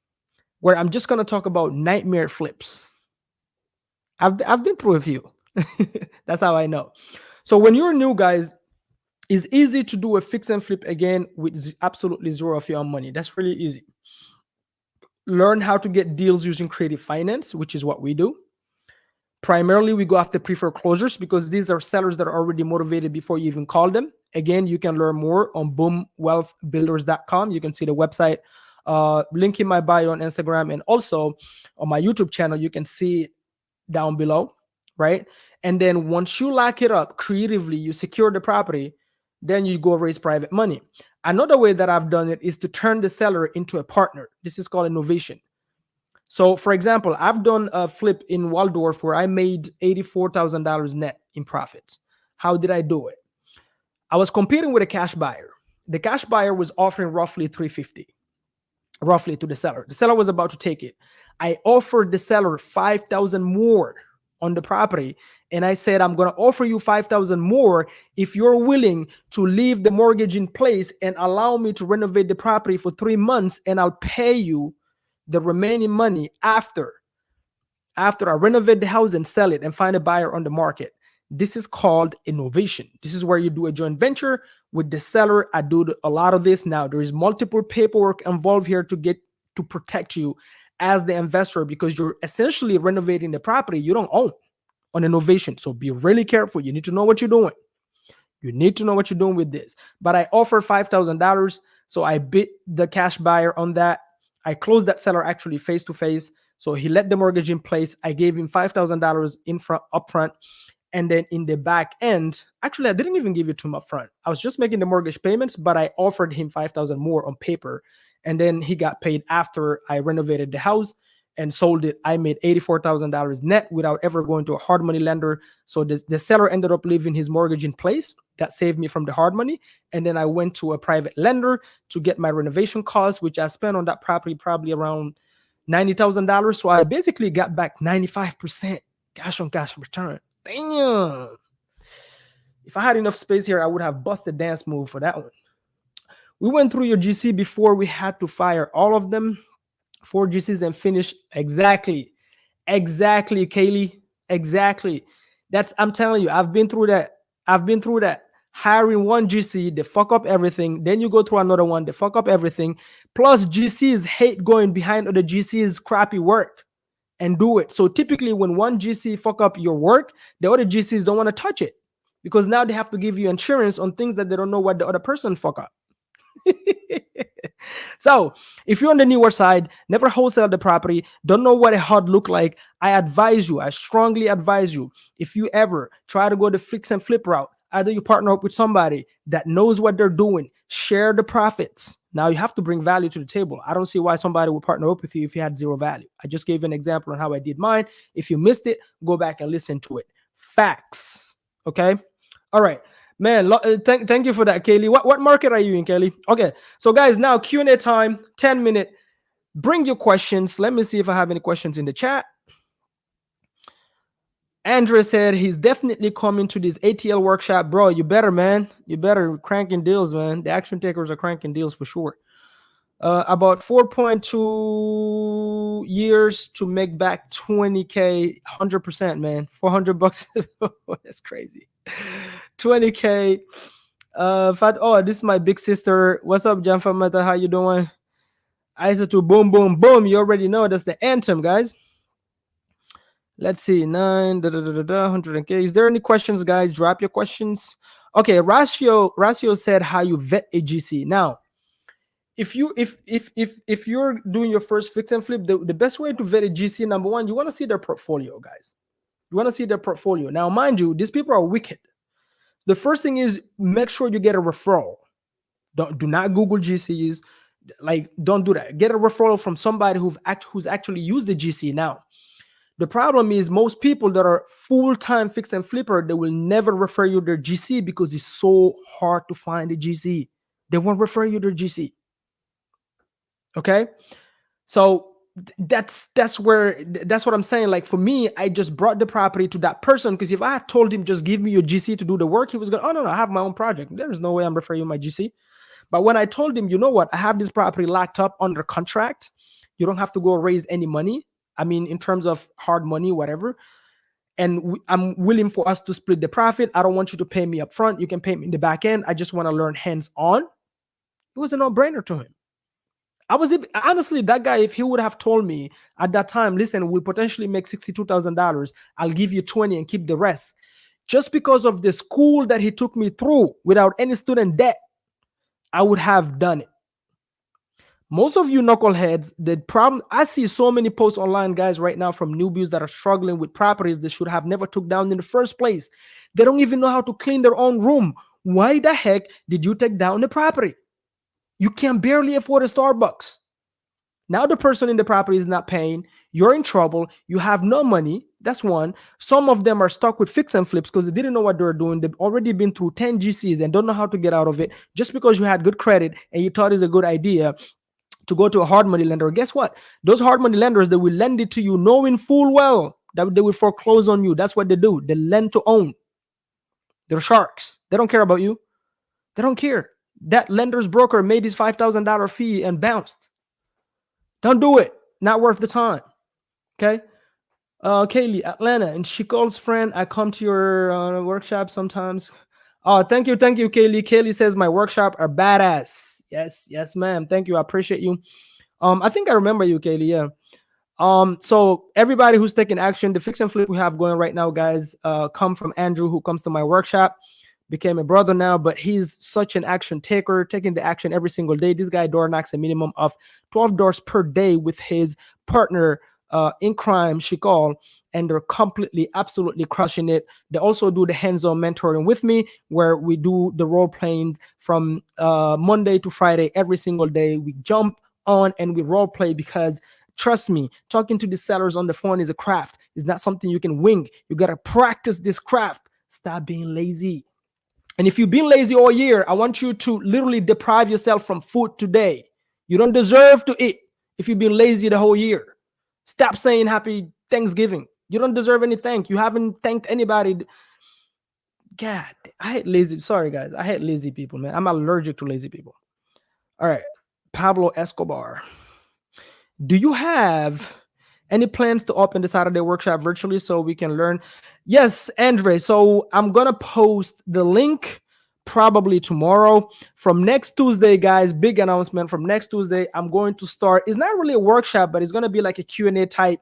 S1: where I'm just going to talk about nightmare flips. I've been through a few. That's how I know. So when you're new, guys, it's easy to do a fix and flip again with absolutely zero of your own money. That's really easy. Learn how to get deals using creative finance, which is what we do. Primarily, we go after pre-foreclosures because these are sellers that are already motivated before you even call them. Again, you can learn more on boomwealthbuilders.com. You can see the website, link in my bio on Instagram, and also on my YouTube channel. You can see it down below, right? And then once you lock it up creatively, you secure the property, then you go raise private money. Another way that I've done it is to turn the seller into a partner. This is called innovation. So, for example, I've done a flip in Waldorf where I made $84,000 net in profits. How did I do it? I was competing with a cash buyer. The cash buyer was offering roughly $350, roughly, to the seller. The seller was about to take it. I offered the seller $5,000 more on the property, and I said, I'm going to offer you $5,000 more if you're willing to leave the mortgage in place and allow me to renovate the property for 3 months, and I'll pay you the remaining money after I renovate the house and sell it and find a buyer on the market. This is called innovation. This is where you do a joint venture with the seller. I do a lot of this now. There is multiple paperwork involved here to protect you as the investor, because you're essentially renovating the property you don't own on innovation. So be really careful. You need to know what you're doing. You need to know what you're doing with this. But I offered $5,000. So I bid the cash buyer on that. I closed that seller actually face to face. So he let the mortgage in place. I gave him $5,000 in front upfront. And then in the back end, actually, I didn't even give it to him upfront. I was just making the mortgage payments, but I offered him 5,000 more on paper. And then he got paid after I renovated the house and sold it. I made $84,000 net without ever going to a hard money lender. So the seller ended up leaving his mortgage in place. That saved me from the hard money. And then I went to a private lender to get my renovation costs, which I spent on that property probably around $90,000. So I basically got back 95% cash on cash return. Damn. If I had enough space here, I would have busted dance move for that one. We went through your GC before. We had to fire all of them. 4 GCs and finish. Exactly, Kaylee. Exactly. I'm telling you, I've been through that. Hiring one GC, they fuck up everything. Then you go through another one, they fuck up everything. Plus, GCs hate going behind other GCs' crappy work and do it. So typically when one GC fuck up your work, the other GCs don't want to touch it, because now they have to give you insurance on things that they don't know what the other person fuck up. So if you're on the newer side, never wholesale the property, don't know what a HUD look like, I strongly advise you, if you ever try to go the fix and flip route, either you partner up with somebody that knows what they're doing, share the profits. Now you have to bring value to the table. I don't see why somebody would partner up with you if you had zero value. I just gave an example on how I did mine. If you missed it, go back and listen to it. Facts. Okay. All right. Man, thank you for that, Kaylee. What market are you in, Kaylee? Okay, so guys, now Q&A time, 10-minute. Bring your questions. Let me see if I have any questions in the chat. Andrea said he's definitely coming to this ATL workshop. Bro, you better, man. You better cranking deals, man. The action takers are cranking deals for sure. About 4.2 years to make back 20K, 100%, man. $400. That's crazy. 20K. This is my big sister. What's up, Jan Famata? How you doing? I said to boom, boom, boom. You already know that's the anthem, guys. Let's see, 100K. Is there any questions, guys? Drop your questions. Okay, Ratio said how you vet a GC. Now, if you're doing your first fix and flip, the best way to vet a GC, number one, you want to see their portfolio, guys. You want to see their portfolio. Now, mind you, these people are wicked. The first thing is make sure you get a referral. Do not Google GCs. Like, don't do that. Get a referral from somebody who's actually used the GC. Now, the problem is most people that are full-time fix and flipper, they will never refer you their GC because it's so hard to find a GC. They won't refer you their GC. Okay, so that's what I'm saying. Like, for me, I just brought the property to that person, because if I had told him just give me your GC to do the work, he was going, oh no, I have my own project. There's no way I'm referring you my GC. But when I told him, you know what, I have this property locked up under contract, you don't have to go raise any money. I mean, in terms of hard money, whatever. And I'm willing for us to split the profit. I don't want you to pay me up front. You can pay me in the back end. I just want to learn hands-on. It was a no-brainer to him. Honestly, that guy, if he would have told me at that time, listen, we'll potentially make $62,000, I'll give you 20 and keep the rest. Just because of the school that he took me through without any student debt, I would have done it. Most of you knuckleheads, the problem, I see so many posts online, guys, right now from newbies that are struggling with properties they should have never took down in the first place. They don't even know how to clean their own room. Why the heck did you take down the property? You can barely afford a Starbucks. Now the person in the property is not paying. You're in trouble. You have no money. That's one. Some of them are stuck with fix and flips because they didn't know what they were doing. They've already been through 10 GCs and don't know how to get out of it. Just because you had good credit and you thought it's a good idea to go to a hard money lender, guess what? Those hard money lenders, they will lend it to you knowing full well that they will foreclose on you. That's what they do. They lend to own. They're sharks. They don't care about you. They don't care. That lender's broker made his $5,000 fee and bounced. Don't do it. Not worth the time. Okay. Kaylee, Atlanta, and she calls friend. I come to your workshop sometimes. Oh, thank you, Kaylee. Kaylee says my workshop are badass. Yes, yes, ma'am. Thank you. I appreciate you. I think I remember you, Kaylee. Yeah. So everybody who's taking action, the fix and flip we have going right now, guys, come from Andrew, who comes to my workshop, became a brother now, but he's such an action taker, taking the action every single day. This guy door knocks a minimum of 12 doors per day with his partner in crime, Shikal, and they're completely, absolutely crushing it. They also do the hands-on mentoring with me, where we do the role playing from Monday to Friday every single day. We jump on and we role play because trust me, talking to the sellers on the phone is a craft. It's not something you can wing. You got to practice this craft. Stop being lazy. And if you've been lazy all year, I want you to literally deprive yourself from food today. You don't deserve to eat if you've been lazy the whole year. Stop saying happy Thanksgiving. You don't deserve any thank. You haven't thanked anybody. God, I hate lazy. Sorry, guys. I hate lazy people, man. I'm allergic to lazy people. All right. Pablo Escobar. Do you have any plans to open the Saturday workshop virtually so we can learn? Yes, Andre. So I'm going to post the link probably tomorrow. From next Tuesday, guys, big announcement. From next Tuesday, I'm going to start. It's not really a workshop, but it's going to be like a Q&A type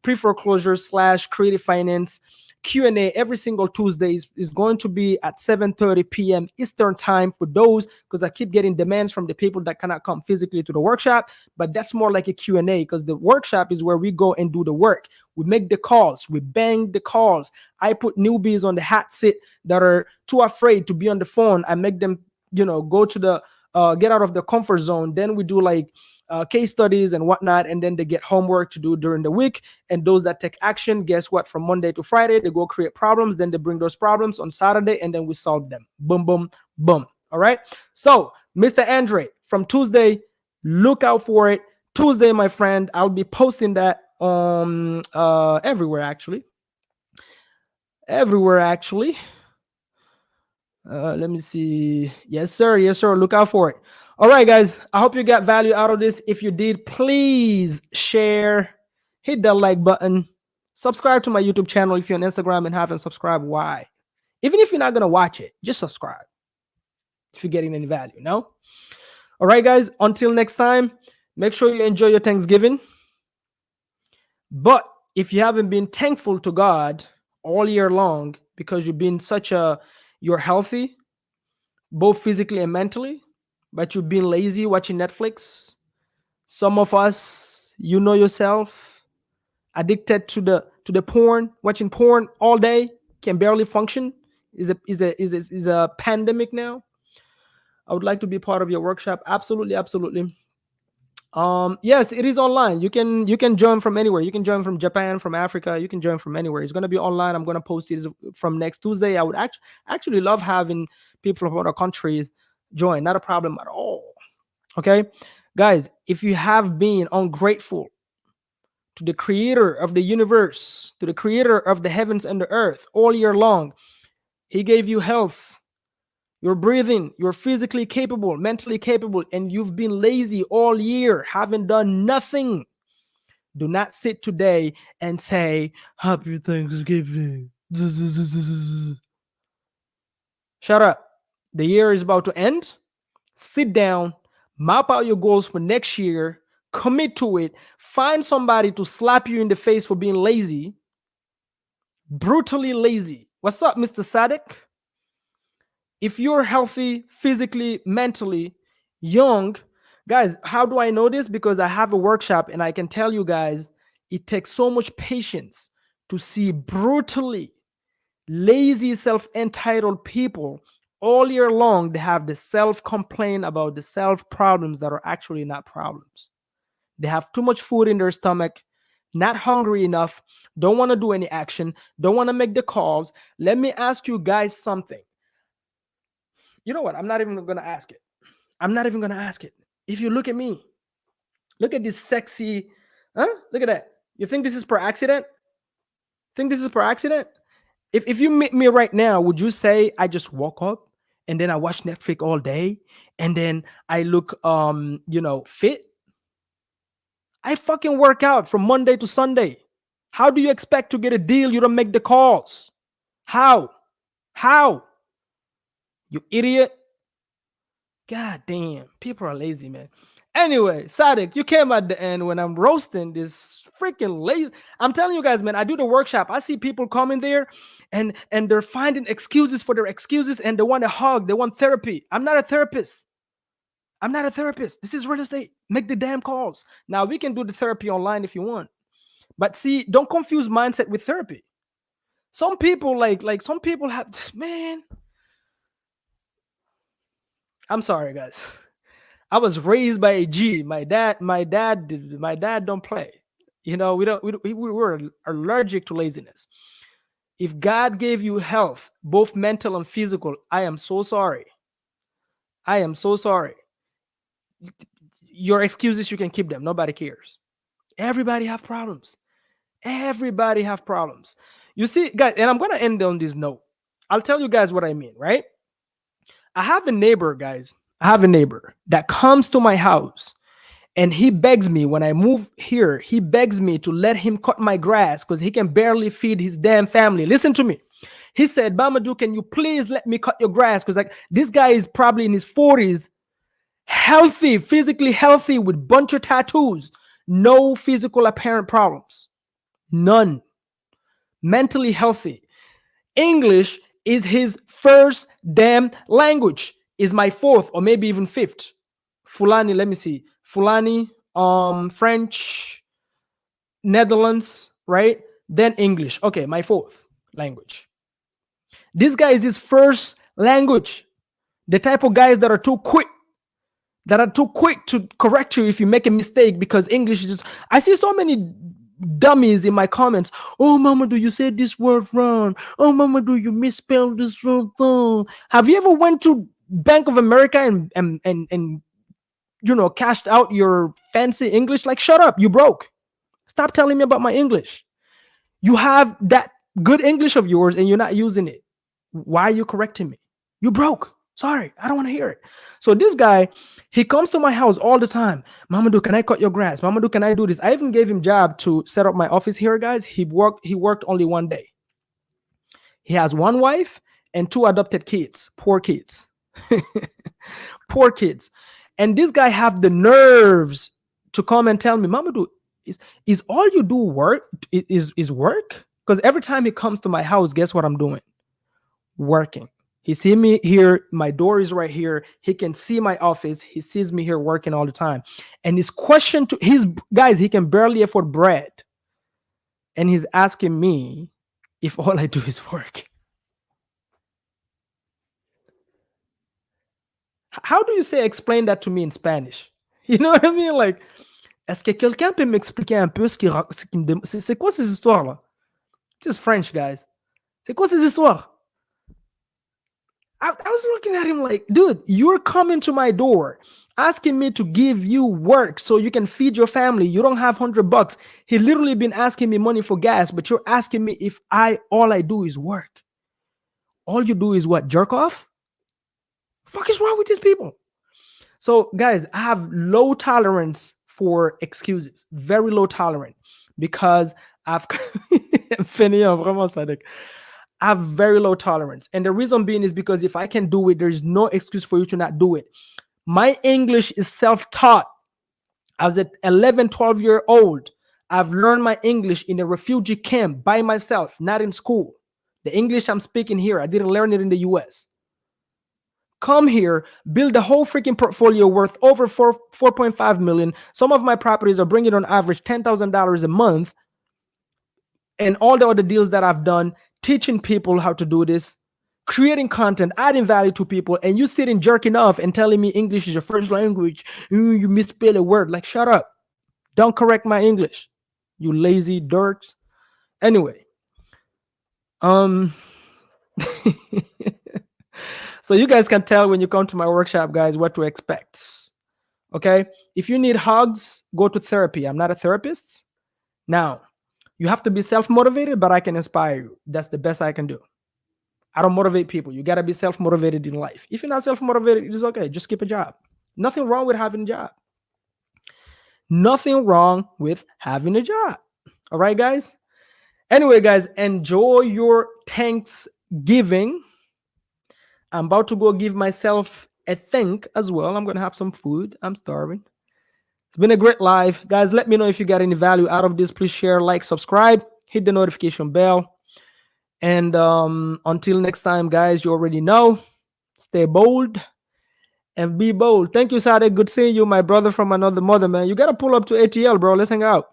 S1: pre-foreclosure / creative finance Q&A every single Tuesday is going to be at 7:30 p.m. Eastern time for those, because I keep getting demands from the people that cannot come physically to the workshop. But that's more like a Q&A, because the workshop is where we go and do the work. We make the calls. We bang the calls. I put newbies on the hot seat that are too afraid to be on the phone. I make them, go to the get out of the comfort zone. Then we do like case studies and whatnot, and then they get homework to do during the week. And those that take action, guess what? From Monday to Friday, they go create problems. Then they bring those problems on Saturday, and then we solve them. Boom, boom, boom. All right. So, Mr. Andre, from Tuesday, look out for it. Tuesday, my friend, I'll be posting that everywhere actually. Everywhere actually. Let me see. Yes, sir. Yes, sir. Look out for it. All right, guys. I hope you got value out of this. If you did, please share, hit that like button, subscribe to my YouTube channel if you're on Instagram and haven't subscribed. Why? Even if you're not gonna watch it, just subscribe if you're getting any value. No. All right, guys. Until next time, make sure you enjoy your Thanksgiving. But if you haven't been thankful to God all year long because you've been you're healthy, both physically and mentally, but you've been lazy watching Netflix. Some of us, yourself, addicted to the porn, watching porn all day, can barely function. Is a pandemic now. I would like to be part of your workshop. Absolutely, absolutely. Yes, it is online. You can join from anywhere. You can join from Japan, from Africa. You can join from anywhere. It's going to be online. I'm going to post it from next Tuesday. I would actually love having people from other countries join. Not a problem at all. Okay, guys, if you have been ungrateful to the creator of the universe, to the creator of the heavens and the earth all year long, he gave you health. You're breathing, you're physically capable, mentally capable, and you've been lazy all year, haven't done nothing. Do not sit today and say, Happy Thanksgiving. Shut up. The year is about to end. Sit down, map out your goals for next year, commit to it, find somebody to slap you in the face for being lazy, brutally lazy. What's up, Mr. Sadek? If you're healthy physically, mentally, young, guys, how do I know this? Because I have a workshop and I can tell you guys, it takes so much patience to see brutally lazy, self entitled people all year long. They have the self complaint about the self problems that are actually not problems. They have too much food in their stomach, not hungry enough, don't want to do any action, don't want to make the calls. Let me ask you guys something. You know what? I'm not even going to ask it. I'm not even going to ask it. If you look at me, look at this sexy, Look at that. You think this is per accident? Think this is per accident? If you meet me right now, would you say I just woke up and then I watch Netflix all day and then I look fit? I fucking work out from Monday to Sunday. How do you expect to get a deal? You don't make the calls. How? How? You idiot. God damn. People are lazy, man. Anyway, Sadik, you came at the end when I'm roasting this freaking lazy. I'm telling you guys, man, I do the workshop. I see people coming there and they're finding excuses for their excuses and they want a hug. They want therapy. I'm not a therapist. I'm not a therapist. This is real estate. Make the damn calls. Now we can do the therapy online if you want. But see, don't confuse mindset with therapy. Some people like some people have man. I'm sorry, guys. I was raised by a G. My dad don't play. You know, we were allergic to laziness. If God gave you health, both mental and physical, I am so sorry. I am so sorry. Your excuses, you can keep them. Nobody cares. Everybody have problems. Everybody have problems. You see, guys, and I'm gonna end on this note. I'll tell you guys what I mean, right? I have a neighbor, guys. I have a neighbor that comes to my house and he begs me when I move here, he begs me to let him cut my grass because he can barely feed his damn family. Listen to me. He said, Bamadou, can you please let me cut your grass? Because like this guy is probably in his 40s, healthy, physically healthy with bunch of tattoos, no physical apparent problems. None. Mentally healthy. English is his first damn language. Is my fourth or maybe even fifth. Fulani, let me see. Fulani, French, Netherlands, right? Then English. Okay, my fourth language. This guy is his first language. The type of guys that are too quick to correct you if you make a mistake because English is just. I see so many dummies in my comments. Oh, Mama, do you say this word wrong? Oh, Mama, do you misspell this wrong? Have you ever went to Bank of America and you know cashed out your fancy English? Like, shut up, you broke. Stop telling me about my English. You have that good English of yours and you're not using it. Why are you correcting me? You broke. Sorry, I don't want to hear it. So this guy, he comes to my house all the time. Mamadou, can I cut your grass? Mamadou, can I do this? I even gave him job to set up my office here, guys. He worked only one day. He has one wife and two adopted kids. Poor kids. Poor kids. And this guy have the nerves to come and tell me, Mamadou, is all you do work? Is work? Because every time he comes to my house, guess what I'm doing? Working. He see me here. My door is right here. He can see my office. He sees me here working all the time. And his question to his guys, he can barely afford bread. And he's asking me if all I do is work. How do you say explain that to me in Spanish? You know what I mean? Like, est-ce que quelqu'un peut m'expliquer un peu ce qui me demande? C'est quoi ces histoires-là? This is French, guys. C'est quoi ces histoires? I was looking at him like, dude, you're coming to my door asking me to give you work so you can feed your family. You don't have $100. He literally been asking me money for gas, but you're asking me if all I do is work. All you do is what? Jerk off? Fuck is wrong with these people? So guys, I have low tolerance for excuses, very low tolerance because I've I have very low tolerance. And the reason being is because if I can do it, there is no excuse for you to not do it. My English is self-taught. I was at 11, 12-year-old. I've learned my English in a refugee camp by myself, not in school. The English I'm speaking here, I didn't learn it in the US. Come here, build a whole freaking portfolio worth over 4.5 million. Some of my properties are bringing on average $10,000 a month. And all the other deals that I've done, teaching people how to do this, creating content, adding value to people, and you sitting jerking off and telling me English is your first language. You misspell a word. Like, shut up. Don't correct my English, you lazy dirts. Anyway, so you guys can tell when you come to my workshop, guys, what to expect. Okay? If you need hugs, go to therapy. I'm not a therapist. Now, you have to be self-motivated, but I can inspire you. That's the best I can do. I don't motivate people. You got to be self-motivated in life. If you're not self-motivated, it's okay. Just keep a job. Nothing wrong with having a job. Nothing wrong with having a job. All right, guys. Anyway, guys, enjoy your Thanksgiving. I'm about to go give myself a think as well. I'm gonna have some food. I'm starving. It's been a great live. Guys, let me know if you got any value out of this. Please share, like, subscribe, hit the notification bell. And until next time, guys, you already know, stay bold and be bold. Thank you, Sade. Good seeing you, my brother from another mother, man. You got to pull up to ATL, bro. Let's hang out.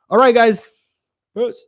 S1: All right, guys. Peace.